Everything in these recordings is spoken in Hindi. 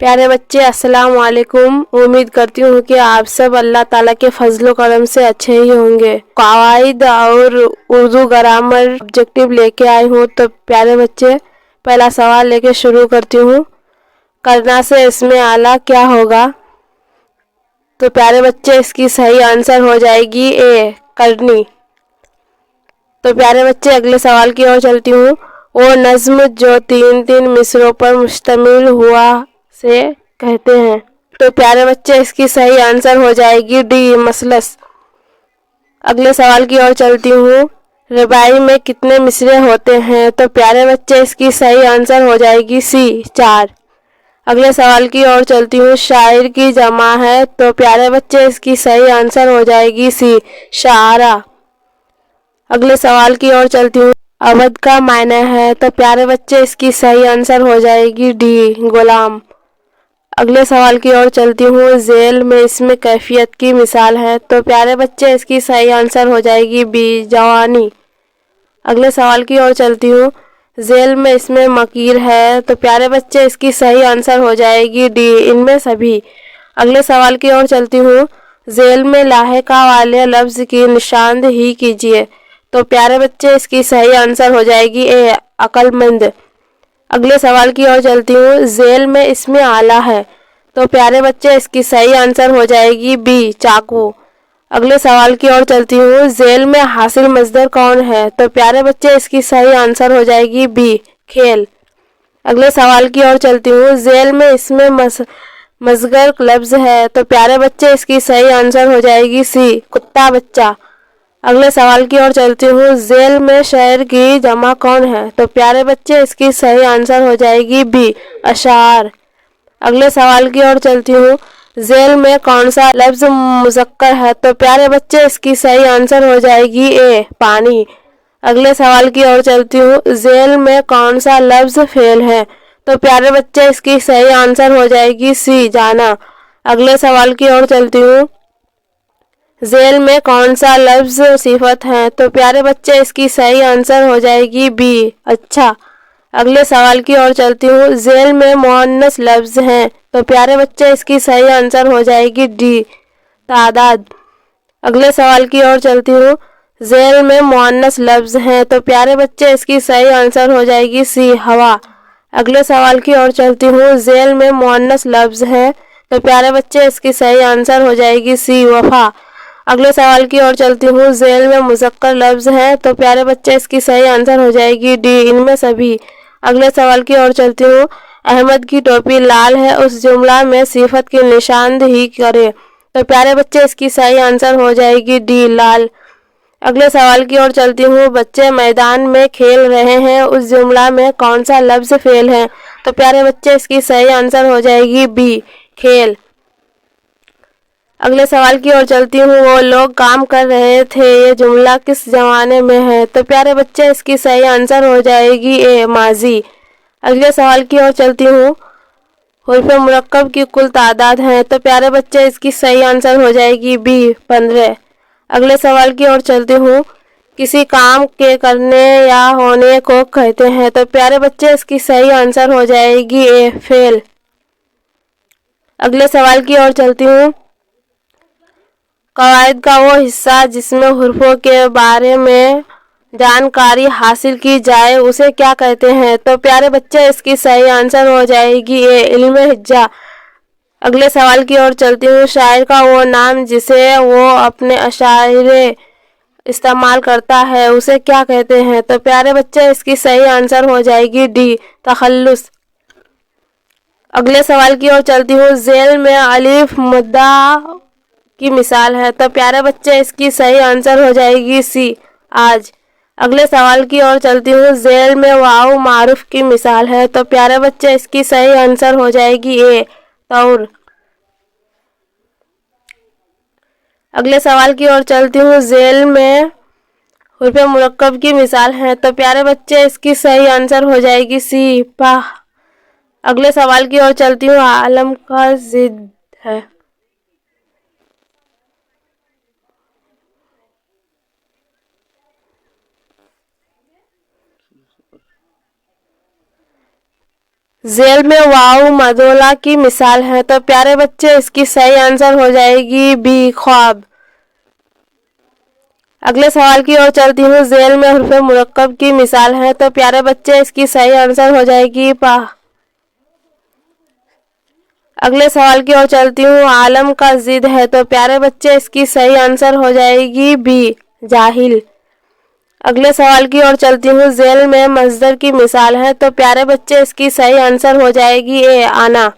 प्यारे बच्चे अस्सलाम वालेकुम। उम्मीद करती हूँ कि आप सब अल्लाह ताला के फजलो करम से अच्छे ही होंगे। कवाइद और उर्दू ग्रामर ऑब्जेक्टिव लेके आई हूँ। तो प्यारे बच्चे पहला सवाल लेके शुरू करती हूँ। करना से इसमें आला क्या होगा? तो प्यारे बच्चे इसकी सही आंसर हो जाएगी ए करनी। तो प्यारे बच्चे अगले सवाल की ओर चलती हूँ। वो नज्म जो तीन तीन मिसरों पर मुश्तमिल हुआ से कहते हैं। तो प्यारे बच्चे इसकी सही आंसर हो जाएगी डी मसलस। अगले सवाल की ओर चलती हूँ। रबाई में कितने मिसरे होते हैं? तो प्यारे बच्चे इसकी सही आंसर हो जाएगी सी 4। अगले सवाल की ओर चलती हूँ। शायर की जमा है? तो प्यारे बच्चे इसकी सही आंसर हो जाएगी सी शारा। अगले सवाल की ओर चलती हूँ। अवध का मायने है? तो प्यारे बच्चे इसकी सही आंसर हो जाएगी डी गुलाम। अगले सवाल की ओर चलती हूँ। जेल में इसमें कैफियत की मिसाल है? तो प्यारे बच्चे इसकी सही आंसर हो जाएगी बी जवानी। अगले सवाल की ओर चलती हूँ। जेल में इसमें मकीर है? तो प्यारे बच्चे इसकी सही आंसर हो जाएगी डी इनमें सभी। अगले सवाल की ओर चलती हूँ। जेल में लाहिका वाले लफ्ज़ की निशानदेही कीजिए। तो प्यारे बच्चे इसकी सही आंसर हो जाएगी ए अक्लमंद। अगले सवाल की ओर चलती हूँ। जेल में इसमें आला है? तो प्यारे बच्चे इसकी सही आंसर हो जाएगी बी चाकू। अगले सवाल की ओर चलती हूँ। जेल में हासिल मजदर कौन है? तो प्यारे बच्चे इसकी सही आंसर हो जाएगी बी खेल। अगले सवाल की ओर चलती हूँ। जेल में इसमें मजगर लफ्ज़ है? तो प्यारे बच्चे इसकी सही आंसर हो जाएगी सी कुत्ता बच्चा। अगले सवाल की ओर चलती हूँ। जेल में शायर की जमा कौन है? तो प्यारे बच्चे इसकी सही आंसर हो जाएगी बी अशार। अगले सवाल की ओर चलती हूँ। जेल में कौन सा लफ्ज़ मुज़क्कर है? तो प्यारे बच्चे इसकी सही आंसर हो जाएगी ए पानी। अगले सवाल की ओर चलती हूँ। जेल में कौन सा लफ्ज़ फेल है? तो प्यारे बच्चे इसकी सही आंसर हो जाएगी सी जाना। अगले सवाल की ओर चलती हूँ। जेल में कौन सा लफ्ज़ सिफत है? तो प्यारे बच्चे इसकी सही आंसर हो जाएगी बी अच्छा। अगले सवाल की ओर चलती हूँ। जेल में मुअन्नस लफ्ज़ हैं? तो प्यारे बच्चे इसकी सही आंसर हो जाएगी डी तादाद। अगले सवाल की ओर चलती हूँ। जेल में मुअन्नस लफ्ज़ हैं? तो प्यारे बच्चे इसकी सही आंसर हो जाएगी सी हवा। अगले सवाल की ओर चलती हूँ। जेल में मुअन्नस लफ्ज़ हैं? तो प्यारे बच्चे इसकी सही आंसर हो जाएगी सी वफा। अगले सवाल की ओर चलती हूँ। जेल में मुज़क्कर लफ्ज़ हैं? तो प्यारे बच्चे इसकी सही आंसर हो जाएगी डी इनमें सभी। अगले सवाल की ओर चलती हूँ। अहमद की टोपी लाल है उस जुमला में सिफत की निशानदेही करे। तो प्यारे बच्चे इसकी सही आंसर हो जाएगी डी लाल। अगले सवाल की ओर चलती हूँ। बच्चे मैदान में खेल रहे हैं उस जुमला में कौन सा लफ्ज़ फेल है? तो प्यारे बच्चे इसकी सही आंसर हो जाएगी बी खेल। अगले सवाल की ओर चलती हूँ। वो लोग काम कर रहे थे ये जुमला किस ज़माने में है? तो प्यारे बच्चे इसकी सही आंसर हो जाएगी ए माजी। अगले सवाल की ओर चलती हूँ। हुर्फ मुरक्कब की कुल तादाद है? तो प्यारे बच्चे इसकी सही आंसर हो जाएगी बी 15। अगले सवाल की ओर चलती हूँ। किसी काम के करने या होने को कहते हैं? तो प्यारे बच्चे इसकी सही आंसर हो जाएगी ए फेल। अगले सवाल की ओर चलती हूँ। कवायद का वो हिस्सा जिसमें हुर्फों के बारे में जानकारी हासिल की जाए उसे क्या कहते हैं? तो प्यारे बच्चे इसकी सही आंसर हो जाएगी ए इल्मे हिज्जा। अगले सवाल की ओर चलती हूँ। शायर का वो नाम जिसे वो अपने अशायरे इस्तेमाल करता है उसे क्या कहते हैं? तो प्यारे बच्चे इसकी सही आंसर हो जाएगी डी तखल्लुस। अगले सवाल की ओर चलती हूँ। जेल में अलिफ मुद्दा की मिसाल है? तो प्यारे बच्चे इसकी सही आंसर हो जाएगी सी आज। अगले सवाल की ओर चलती हूँ। जेल में वाव मारूफ की मिसाल है? तो प्यारे बच्चे इसकी सही आंसर हो जाएगी ए तौर। अगले सवाल की ओर चलती हूँ। जेल में हुर्फ मुरक्कब की मिसाल है? तो प्यारे बच्चे इसकी सही आंसर हो जाएगी सी पाह। अगले सवाल की ओर चलती हूँ। आलम का जिद है? जेल में वाव मदोला की मिसाल है, तो प्यारे बच्चे इसकी सही आंसर हो जाएगी बी ख्वाब। अगले सवाल की ओर चलती हूँ। जेल में हुर्फ मुरक्कब की मिसाल है, तो प्यारे बच्चे इसकी सही आंसर हो जाएगी पा। अगले सवाल की ओर चलती हूँ। आलम का जिद है, तो प्यारे बच्चे इसकी सही आंसर हो जाएगी बी जाहिल। अगले सवाल की ओर चलती हूँ। जेल में मजदर की मिसाल है, तो प्यारे बच्चे इसकी सही आंसर हो जाएगी ए आना।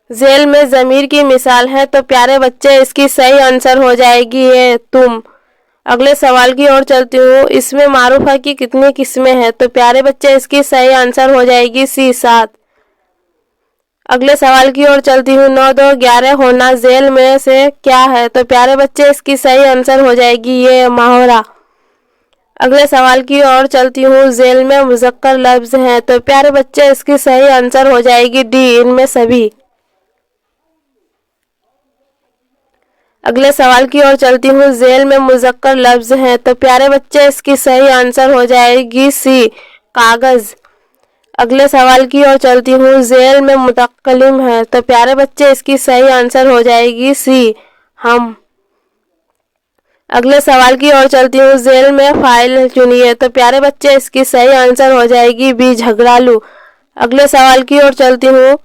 जेल में ज़मीर की मिसाल है, तो प्यारे बच्चे इसकी सही आंसर हो जाएगी ए तुम। अगले सवाल की ओर चलती हूँ। इसमें मारूफा की कितनी किस्में हैं, तो प्यारे बच्चे इसकी सही आंसर हो जाएगी सी 7। अगले सवाल की ओर चलती हूँ। 9 2 11 होना जेल में से क्या है, तो प्यारे बच्चे इसकी सही आंसर हो जाएगी ये माहौरा। अगले सवाल की ओर चलती हूँ। जेल में मुज़क्कर लफ्ज हैं, तो प्यारे बच्चे इसकी सही आंसर हो जाएगी डी इनमें सभी। अगले सवाल की ओर चलती हूँ। जेल में मुज़क्कर लफ्ज हैं, तो प्यारे बच्चे इसकी सही आंसर हो जाएगी सी कागज़। अगले सवाल की ओर चलती हूँ। जेल में मुतकल्लिम है, तो प्यारे बच्चे इसकी सही आंसर हो जाएगी सी हम। अगले सवाल की ओर चलती हूँ। जेल में फाइल चुनिए, तो प्यारे बच्चे इसकी सही आंसर हो जाएगी बी झगड़ालू। अगले सवाल की ओर चलती हूँ।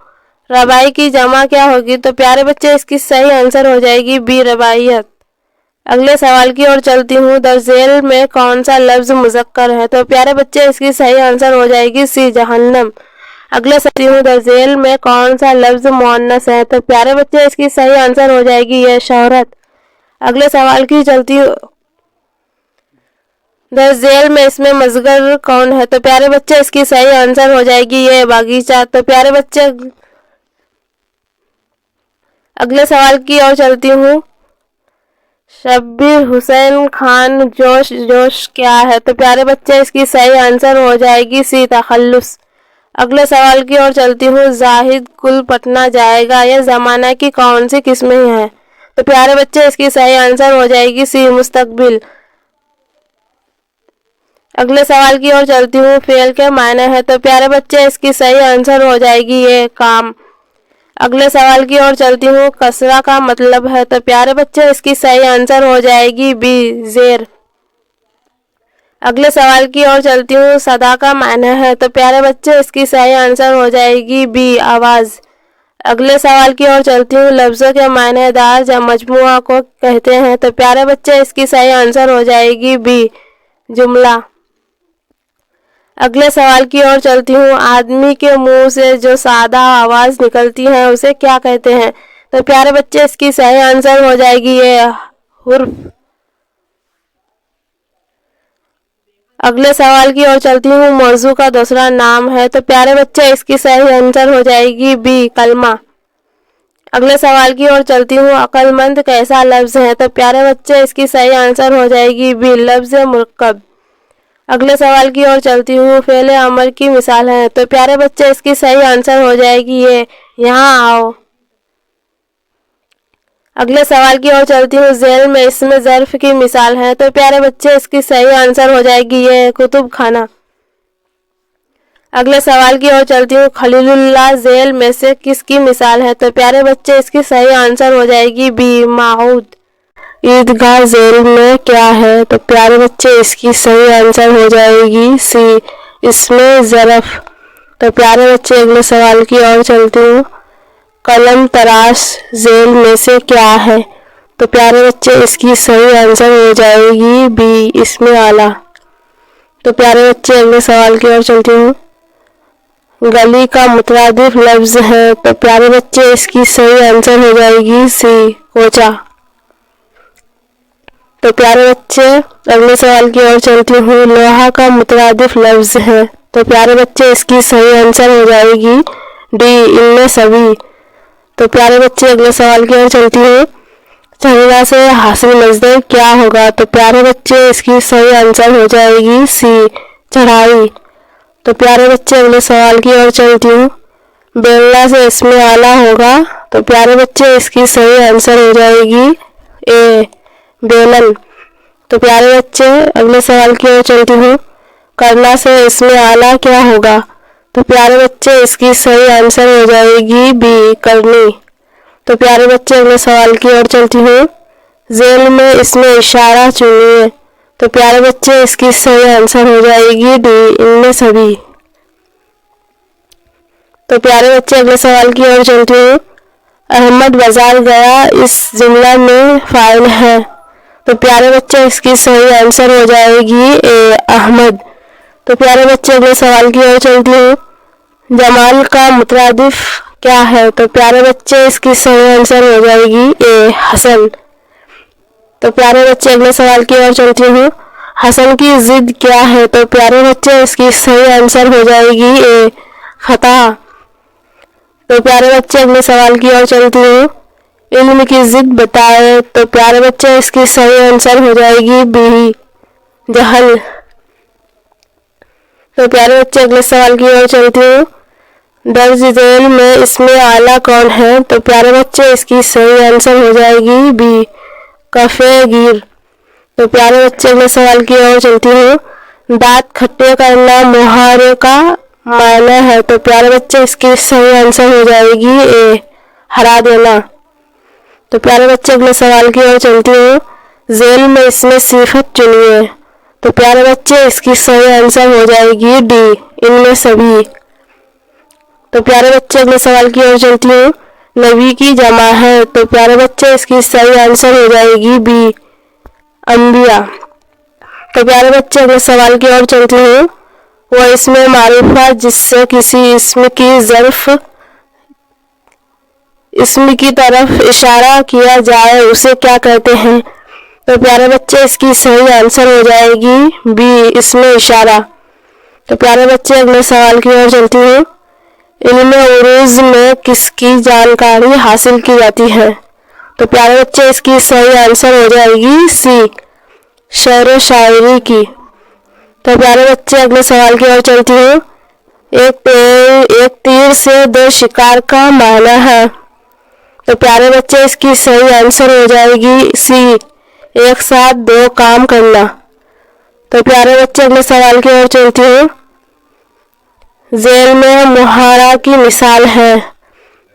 रबाई की जमा क्या होगी, तो प्यारे बच्चे इसकी सही आंसर हो जाएगी बी रबाइयत। अगले सवाल की ओर चलती हूँ। दरजेल में कौन सा लफ्ज मुज़क्कर है, तो प्यारे बच्चे इसकी सही आंसर हो जाएगी सी जहन्नम। अगले सवाल हूँ। दरजेल में कौन सा लफ्ज मुअन्नस है, तो प्यारे बच्चे इसकी सही आंसर हो जाएगी ये शोहरत। अगले सवाल की चलती हूँ। दरजेल में इसमें मज़गर कौन है, तो प्यारे बच्चे इसकी सही आंसर हो जाएगी ये बागीचा। तो प्यारे बच्चे अगले सवाल की ओर चलती हूँ। शब्बीर हुसैन खान जोश जोश क्या है, तो प्यारे बच्चे इसकी सही आंसर हो जाएगी सी तखल्लुस। अगले सवाल की ओर चलती हूँ। जाहिद कुल पटना जाएगा, यह ज़माना की कौन सी किस्में हैं, तो प्यारे बच्चे इसकी सही आंसर हो जाएगी सी मुस्तकबिल। अगले सवाल की ओर चलती हूँ। फेल के मायने है, तो प्यारे बच्चे इसकी सही आंसर हो जाएगी ये काम। अगले सवाल की ओर चलती हूँ। कसरा का मतलब है, तो प्यारे बच्चे इसकी सही आंसर हो जाएगी बी जेर। अगले सवाल की ओर चलती हूँ। सदा का मायने है, तो प्यारे बच्चे इसकी सही आंसर हो जाएगी बी आवाज़। अगले सवाल की ओर चलती हूँ। लफ्ज़ों के मायनेदार जब मजमुआ को कहते हैं, तो प्यारे बच्चे इसकी सही आंसर हो जाएगी बी जुमला। अगले सवाल की ओर चलती हूँ। आदमी के मुंह से जो सादा आवाज़ निकलती है उसे क्या कहते हैं, तो प्यारे बच्चे इसकी सही आंसर हो जाएगी ये हुर्फ। अगले सवाल की ओर चलती हूँ। मौजू का दूसरा नाम है, तो प्यारे बच्चे इसकी सही आंसर हो जाएगी बी कलमा। अगले सवाल की ओर चलती हूँ। अक्लमंद कैसा लफ्ज़ है, तो प्यारे बच्चे इसकी सही आंसर हो जाएगी बी लफ्ज़ मुरक्कब। अगले सवाल की ओर चलती हूँ। फेले अमर की मिसाल है, तो प्यारे बच्चे इसकी सही आंसर हो जाएगी ये यहाँ आओ। अगले सवाल की ओर चलती हूँ। जेल में इसमें ज़र्फ की मिसाल है, तो प्यारे बच्चे इसकी सही आंसर हो जाएगी ये कुतुब खाना। अगले सवाल की ओर चलती हूँ। खलीलुल्लाह जेल में से किसकी मिसाल है, तो प्यारे बच्चे इसकी सही आंसर हो जाएगी बी माऊद। ईदगाह जेल में क्या है, तो प्यारे बच्चे इसकी सही आंसर हो जाएगी सी इसमें ज़रफ़। तो प्यारे बच्चे अगले सवाल की ओर चलती हूँ। कलम तराश जेल में से क्या है, तो प्यारे बच्चे इसकी सही आंसर हो जाएगी बी इसमें आला। तो प्यारे बच्चे अगले सवाल की ओर चलती हूँ। गली का मुतरादिफ लफ्ज़ है, तो प्यारे बच्चे इसकी सही आंसर हो जाएगी सी कोचा। तो प्यारे बच्चे अगले सवाल की ओर चलती हूँ। लोहा का मुतरादिफ लफ्ज़ है, तो प्यारे बच्चे इसकी सही आंसर हो जाएगी डी इनमें सभी। तो प्यारे बच्चे अगले सवाल की ओर चलती हूँ। चंगा से हासिल मजदर क्या होगा, तो प्यारे बच्चे इसकी सही आंसर हो जाएगी सी चढ़ाई। तो प्यारे बच्चे अगले सवाल की ओर चलती हूँ। बेलना से इसमें आला होगा, तो प्यारे बच्चे इसकी सही आंसर हो जाएगी ए बेलन। तो प्यारे बच्चे अगले सवाल की ओर चलती हूँ। करना से इसमें आला क्या होगा, तो प्यारे बच्चे इसकी सही आंसर हो जाएगी बी, करनी। तो प्यारे बच्चे अगले सवाल की ओर चलती हूँ। जेल में इसमें इशारा चुनिए। तो प्यारे बच्चे इसकी सही आंसर हो जाएगी डी, इनमें सभी। तो प्यारे बच्चे अगले सवाल की ओर चलती हूँ। अहमद बाजार गया, इस जुमला में फाइल है। तो प्यारे बच्चे इसकी सही आंसर हो जाएगी ए, अहमद। तो प्यारे बच्चे अगले सवाल की ओर चलती हूँ। जमाल का मुतरादिफ क्या है? तो प्यारे बच्चे इसकी सही आंसर हो जाएगी ए, हसन। तो प्यारे बच्चे अगले सवाल की ओर चलती हूँ। हसन की जिद क्या है? तो प्यारे बच्चे इसकी सही आंसर हो जाएगी ए, फतह। तो प्यारे बच्चे अगले सवाल की ओर चलती हूँ। इल्म की जिद बताए। तो प्यारे बच्चे इसकी सही आंसर हो जाएगी बी, जहल। तो प्यारे बच्चे अगले सवाल की ओर चलती हूँ। दर्ज झेल में इसमें आला कौन है? तो प्यारे बच्चे इसकी सही आंसर हो जाएगी बी, कफे गिर। तो प्यारे बच्चे अगले सवाल की ओर चलती हूँ। दांत खट्टे करना मुहावरे का मायना है। तो प्यारे बच्चे इसकी सही आंसर हो जाएगी ए, हरा देना। तो प्यारे बच्चे अगले सवाल की ओर चलती हूँ। जेल में इसमें सिफत चुनिए। तो प्यारे बच्चे इसकी सही आंसर हो जाएगी डी, इनमें सभी। तो प्यारे बच्चे अगले सवाल की ओर चलती हूँ। नबी की जमा है। तो प्यारे बच्चे इसकी सही आंसर हो जाएगी बी, अंबिया। तो प्यारे बच्चे अगले सवाल की ओर चलती हूँ। वो इसमें मारूफा जिससे किसी इसम की तरफ इशारा किया जाए उसे क्या कहते हैं? तो प्यारे बच्चे इसकी सही आंसर हो जाएगी बी, इसमें इशारा। तो प्यारे बच्चे अगले सवाल की ओर चलती हूँ। इल्म उरूज में किसकी जानकारी हासिल की जाती है? तो प्यारे बच्चे इसकी सही आंसर हो जाएगी सी, शेर शायरी की। तो प्यारे बच्चे अगले सवाल की ओर चलती हूँ। एक तीर से दो शिकार का माना है। तो प्यारे बच्चे इसकी सही आंसर हो जाएगी सी, एक साथ दो काम करना। तो प्यारे बच्चे अगले सवाल की ओर चलती हूँ। जेल में मुहारा की मिसाल है।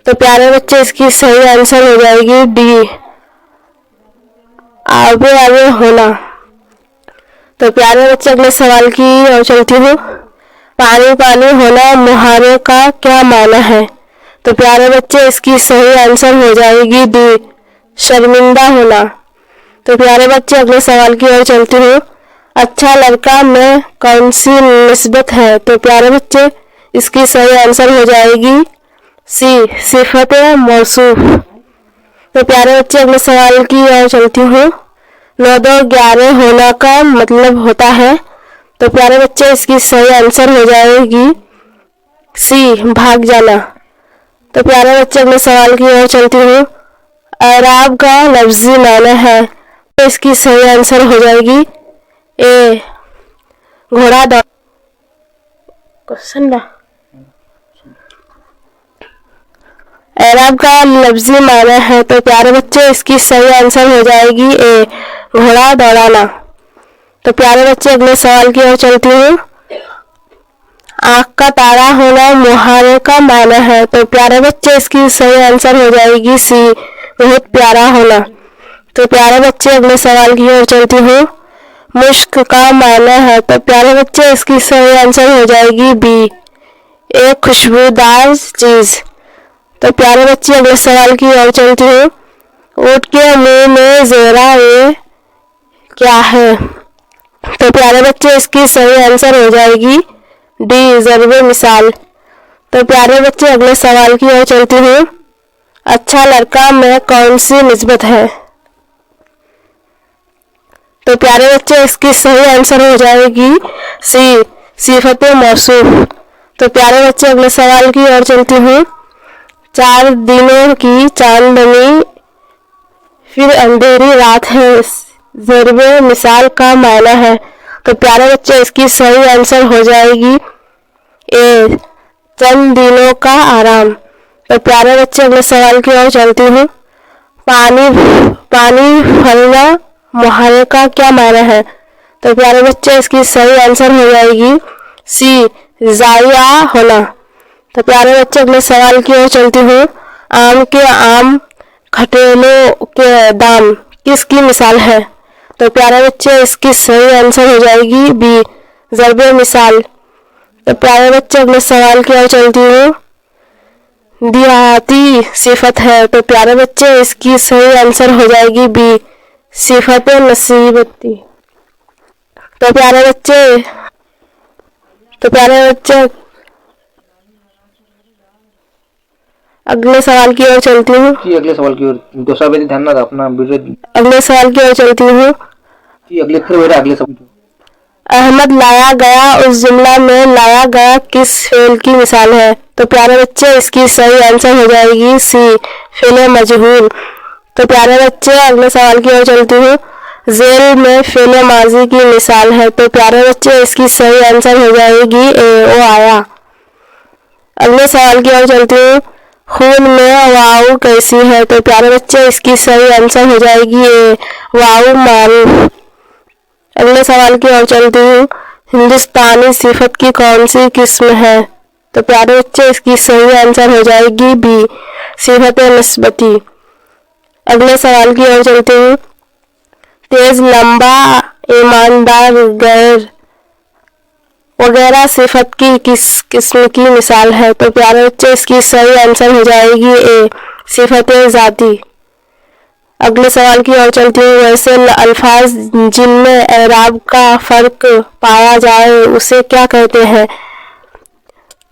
तो प्यारे बच्चे इसकी सही आंसर हो जाएगी डी, आगे आगे होना। तो प्यारे बच्चे अगले सवाल की ओर चलती हूँ। पानी पानी होना मुहावरे का क्या माना है? तो प्यारे बच्चे इसकी सही आंसर हो जाएगी डी, शर्मिंदा होना। तो प्यारे बच्चे अगले सवाल की ओर चलती हूँ। अच्छा लड़का में कौन सी निस्बत है? तो प्यारे बच्चे इसकी सही आंसर हो जाएगी सी, सिफत मौसूफ। तो प्यारे बच्चे अगले सवाल की ओर चलती हूँ। 9 2 11 होना का मतलब होता है। तो प्यारे बच्चे इसकी सही आंसर हो जाएगी सी, भाग जाना। तो प्यारे बच्चे अगले सवाल की ओर चलती हूँ। अराब का लफ्जी माना है। तो इसकी सही आंसर हो जाएगी ए, घोड़ा दौड़। क्वेश्चन ना, अराब का लफ्जी माना है। तो प्यारे बच्चे इसकी सही आंसर हो जाएगी ए, घोड़ा दौड़ाना। तो प्यारे बच्चे अगले सवाल की ओर चलती हूँ। आँख का तारा होना मुहावरे का माना है। तो प्यारे बच्चे इसकी सही आंसर हो जाएगी सी, बहुत प्यारा होना। तो प्यारे बच्चे अगले सवाल की ओर चलती हूँ। मुश्क का माना है। तो प्यारे बच्चे इसकी सही आंसर हो जाएगी बी, एक खुशबूदार चीज। तो प्यारे बच्चे अगले सवाल की ओर चलती हूँ। ऊँट के मुंह में जेरा ये क्या है? तो प्यारे बच्चे इसकी सही आंसर हो जाएगी डी, ज़र्बे मिसाल। तो प्यारे बच्चे अगले सवाल की ओर चलती हूँ। अच्छा लड़का में कौन सी निस्बत है? तो प्यारे बच्चे इसकी सही आंसर हो जाएगी सी, सिफत मौसूफ। तो प्यारे बच्चे अगले सवाल की ओर चलती हूँ। 4 दिनों की चांदनी फिर अंधेरी रात है, ज़र्बे मिसाल का माना है। तो प्यारे बच्चे इसकी सही आंसर हो जाएगी ए, चंद दिनों का आराम। तो प्यारे बच्चे अगले सवाल की ओर चलती हूँ। पानी फलना मुहावरे का क्या माना है? तो प्यारे बच्चे इसकी सही आंसर हो जाएगी सी, ज़ाया होना। तो प्यारे बच्चे अगले सवाल की ओर चलती हूँ। आम के आम खटेलों के दाम किसकी मिसाल है? तो प्यारे बच्चे इसकी सही आंसर हो जाएगी बी, ज़रब मिसाल। तो प्यारे बच्चे अगले सवाल की ओर चलती हूँ। देहाती सिफत है। तो प्यारे बच्चे इसकी सही आंसर हो जाएगी बी, सिफत नसीबती। तो प्यारे बच्चे अगले सवाल की ओर चलती हूँ। अगले सवाल की ओर दूसरा बेटी ध्यान ना अपना वीडियो। अगले सवाल की ओर चलती हूँ। अगले सवाल। अहमद लाया गया उस जुमला में लाया गया किस फेल की मिसाल है? तो प्यारे बच्चे इसकी सही आंसर हो जाएगी सी, फेल मजहूल। तो प्यारे बच्चे अगले सवाल की ओर चलती हूँ। जेल में फेल माजी की मिसाल है। तो प्यारे बच्चे इसकी सही आंसर हो जाएगी ए, वो आया। अगले सवाल की ओर चलती हूँ। खून में वाऊ कैसी है? तो प्यारे बच्चे इसकी सही आंसर हो जाएगी ए, वाऊ मारूफ। अगले सवाल की ओर चलती हूँ। हिंदुस्तानी सिफत की कौन सी किस्म है? तो प्यारे बच्चे इसकी सही आंसर हो जाएगी बी, सिफत निस्बती। अगले सवाल की ओर चलती हूँ। तेज, लंबा, ईमानदार, गैर वगैरह सिफत की किस किस्म की मिसाल है? तो प्यारे बच्चे इसकी सही आंसर हो जाएगी ए, सिफत ज़ाती। अगले सवाल की ओर चलती हूँ। वैसे अल्फाज जिनमें एराब का फर्क पाया जाए उसे क्या कहते हैं?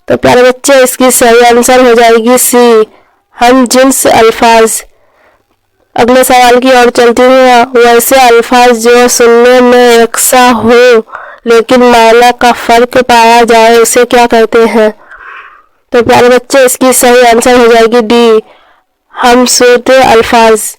तो प्यारे बच्चे इसकी सही आंसर हो जाएगी सी, हम जिन्स अल्फाज। अगले सवाल की ओर चलती हूँ। वैसे अल्फाज जो सुनने में यकसा हो लेकिन माना का फर्क पाया जाए उसे क्या कहते हैं? तो प्यारे बच्चे इसकी सही आंसर हो जाएगी डी, हम सूरत अल्फाज।